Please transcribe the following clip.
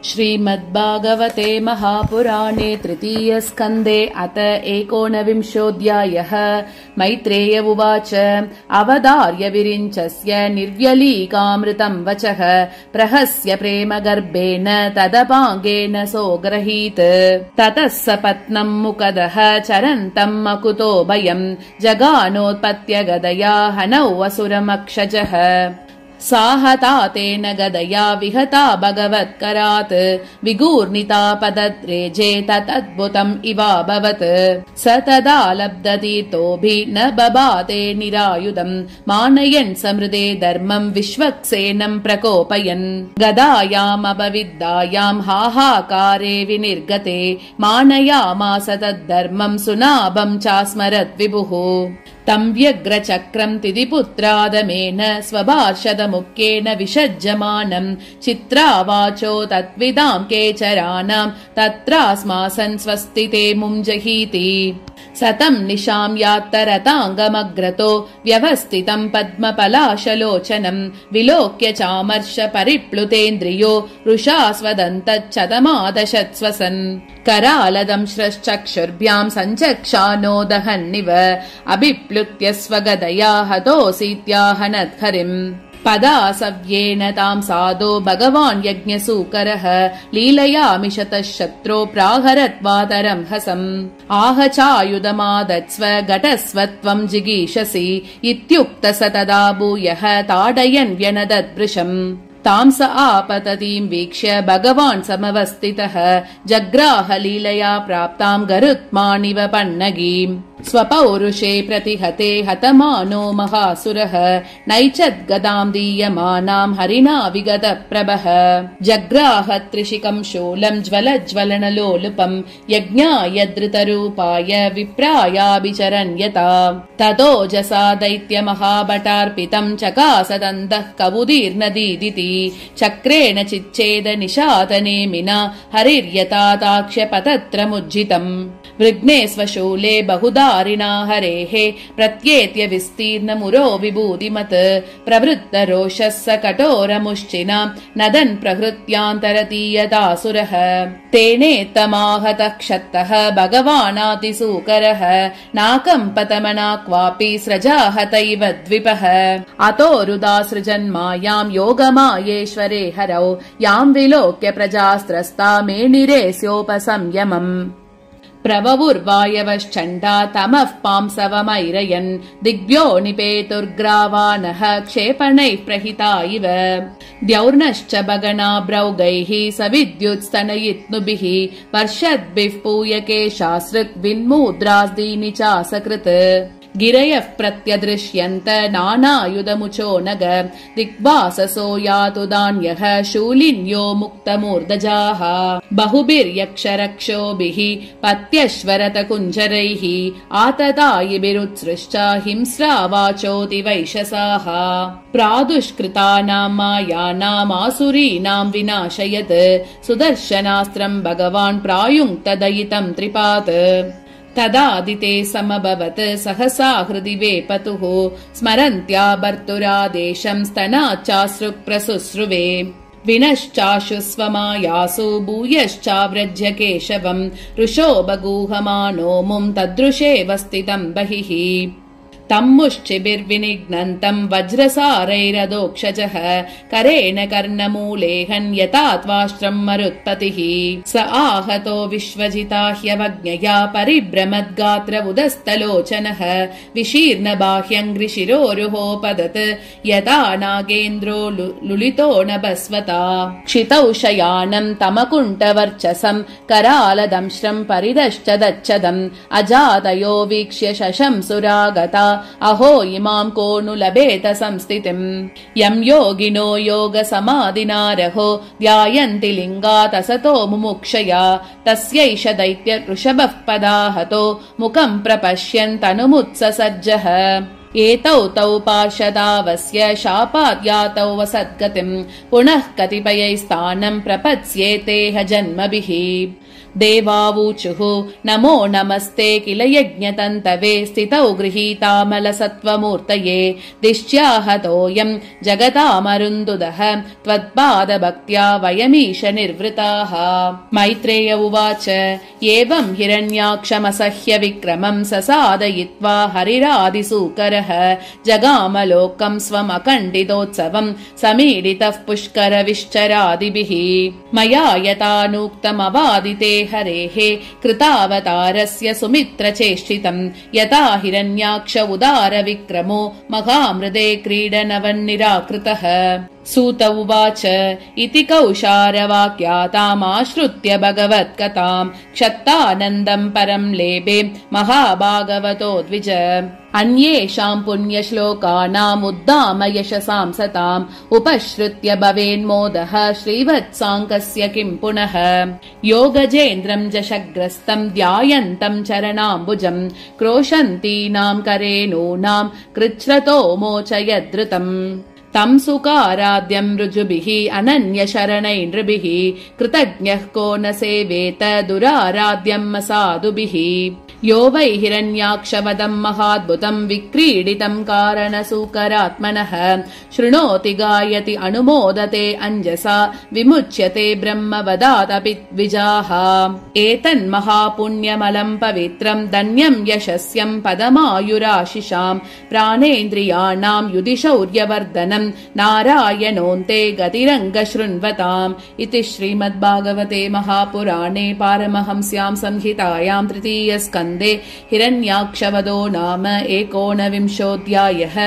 श्रीमद्भागवते महापुराणे तृतीय स्कन्धे अथ 19 मैत्रेय उवाच अवधार्य विरिञ्चस्य निर्व्यलीकामृतं वचः प्रहस्य प्रेम गर्भेण तदपाङ्गेन सोऽग्रहीत् ततः स पत्नं मुकदः चरन्तं मकुतो भयं जगानोत्पत्य गदया हनौ असुरमक्षजः साहता तेन गदया विहता भगवत्करात् विगूर्णिता पदद्रेजे तदद्भुतम् इवाभवत् स तदा लब्धतीर्थोऽभि न बबाते निरायुधम् मानयन् समृदे धर्मम् विश्वक्सेनम् प्रकोपयन् गदायामपविद्धायाम् हाहाकारे विनिर्गते मानयामास तद्धर्मम् सुनाभम् चास्मरत् विभुः तं व्यग्रचक्रं तिदिपुत्रादमेन स्वभार्षदमुख्येन विषज्यमानं चित्रावाचो तत्विदां केचराणां तत्रास्मासन् स्वस्तिते मुञ्जहीति सतं निशां यात्तरताङ्गमग्रतो व्यवस्थितं पद्मपलाशलोचनं विलोक्य चामर्ष परिप्लुतेन्द्रियो रुषास्वदन्तच्छतमादशत्स्वसन् करालदं श्रश्चक्षुर्भ्यां सञ्चक्षानो दहन्निव अभिप्लुत्य स्वगदया हतोऽसीत्याहनद्हरिम् पदासव्येन तां साधो भगवान् यज्ञसूकरः लीलयामिषतः शत्रो प्राहरत्वातरं हसम् आह चायुधमादत्स्व घटस्वत्वं जिगीषसि इत्युक्त स तदा भूयः ताडयन् व्यनदद्वृशम् तां स आपततीं वीक्ष्य भगवान् समवस्थितः जग्राह लीलया प्राप्तां गरुत्मानिव पन्नगीम् स्वपौरुषे प्रतिहते हतमानो महासुरः नैचद्गदां दीयमानां हरिणा विगतप्रभः जग्राह त्रिशिकं शूलं ज्वलज्वलनलोलुपं यज्ञाय धृतरूपाय विप्रायाभिचरन् यथा ततोजसा दैत्यमहाभटार्पितं चकासदन्तः कवुदीर्नदीदिति चक्रेण चिच्छेद निशातनेमिना हरिर्यथा ताक्ष्यपतत्रमुज्झितम् वृग्ने स्वशूले बहुधारिणा हरेः प्रत्येत्य विस्तीर्णमुरो विभूतिमत् प्रवृत्तरोषः स कठोरमुश्चिना नदन् प्रहृत्यान्तरतीयतासुरः तेनेत्तमाहतः क्षत्तः भगवानातिसूकरः नाकम्पतमना क्वापि स्रजाहतैव द्विपः अतो रुदासृजन्मायां योगमायेश्वरे हरौ यां विलोक्य प्रजास्त्रस्ता मेनिरेस्योपसंयमम् प्रववुर्वायवश्चण्डा तमः पांसवमैरयन् दिग्भ्यो निपेतुर्ग्रावानः क्षेपणैः प्रहिता इव द्यौर्नश्च भगनाभ्रौगैः सविद्युत्स्तनयित्नुभिः वर्षद्भिः पूयकेशासृक् विन्मुद्रास्दीनि चासकृत् गिरयः प्रत्यदृश्यन्त नानायुधमुचो नग दिग्वाससो यातु दान्यः शूलिन्यो मुक्तमूर्धजाः बहुभिर्यक्षरक्षोभिः पत्यश्वरतकुञ्जरैः आततायिभिरुत्सृष्टा हिंस्रावाचोति वैशसाः प्रादुष्कृतानां मायानामासुरीणां विनाशयत् सुदर्शनास्त्रं भगवान् प्रायुङ्क्तदयितं त्रिपात् तदादिते समभवत् सहसा हृदि वेपतुः स्मरन्त्या भर्तुरादेशं स्तनाच्चाश्रुप्रसुश्रुवे विनश्चाशु स्वमायासु भूयश्चाव्रज्य केशवम् रुषो बगूहमानो मुं तदृशेऽवस्थितं बहिः तं मुश्चिभिर्विनिघ्नन्तं वज्रसारैरदोक्षजः करेण कर्णमूलेहन् यथा त्वाष्ट्रं मरुत्पतिः स आहतो विश्वजिता ह्यवज्ञया परिभ्रमद्गात्र उदस्तलोचनः विशीर्णबाह्यङ्घ्रिशिरोरुहोपदत् यथा नागेन्द्रो लुलितो नभस्वता क्षितौ शयानं तमकुण्ठवर्चसं करालदंश्रं परिदश्चदच्छदम् अजातयो वीक्ष्य शशंसुरागता अहो इमां को नु लभेत संस्थितिम् यं योगिनो योगसमाधिनारहो ध्यायन्ति लिङ्गात् असतो मुमुक्षया तस्यैष दैत्य वृषभः पदाहतो मुखं प्रपश्यन्तनुमुत्ससज्जः एतौ तौ पार्षदावस्य शापात् यातौ वसद्गतिम् पुनः कतिपयैस्तानं प्रपत्स्येतेह जन्मभिः देवावूचुः नमो नमस्ते किल यज्ञतन्तवे स्थितौ गृहीतामलसत्त्वमूर्तये दिश्याहतोऽयम् जगतामरुन्दुदः त्वत्पादभक्त्या वयमीश निर्वृताः। मैत्रेय उवाच एवम् हिरण्याक्षमसह्य विक्रमम् ससादयित्वा हरिरादिसूकरः जगामलोकम् स्वमखण्डितोत्सवम् समीडितः पुष्करविश्चरादिभिः। मया यथानूक्तमवादिते हरेः कृतावतारस्य सुमित्रचेष्टितम् यथा हिरण्याक्ष उदार विक्रमो महामृदे क्रीडनवन्निराकृतः। सूत उवाच इति कौशारवाक्यातामाश्रुत्य भगवत्कथाम् क्षत्तानन्दम् परम् लेभे महाभागवतो द्विज। अन्येषाम् पुण्यश्लोकानाम् उद्दाम यशसाम् सताम् उपश्रुत्य भवेन्मोदः श्रीवत्साङ्कस्य किम् पुनः। योगजेन्द्रम् जशग्रस्तम् ध्यायन्तम् चरणाम्बुजम् क्रोशन्तीनाम् करेणूनाम् कृच्छ्रतो मोचयद्धृतम् तम् सुकाराद्यम् ऋजुभिः अनन्यशरणैर्नृभिः कृतज्ञः को न सेवेत दुराराध्यम् असाधुभिः। यो वै हिरण्याक्षवदम् महाद्भुतम् विक्रीडितम् कारणसूकरात्मनः शृणोति गायति अनुमोदते अञ्जसा विमुच्यते ब्रह्मवदादपि द्विजाः। एतन्महापुण्यमलम् पवित्रम् धन्यम् यशस्यम् पदमायुराशिषाम् प्राणेन्द्रियाणाम् युधि शौर्यवर्धनम् नारायणोऽन्ते गतिरङ्गशृण्वताम्। इति श्रीमद्भागवते महापुराणे पारमहंस्याम् संहितायाम् तृतीयस्कन्धे हिरण्याक्षवधो नाम 19विंशोऽध्यायः।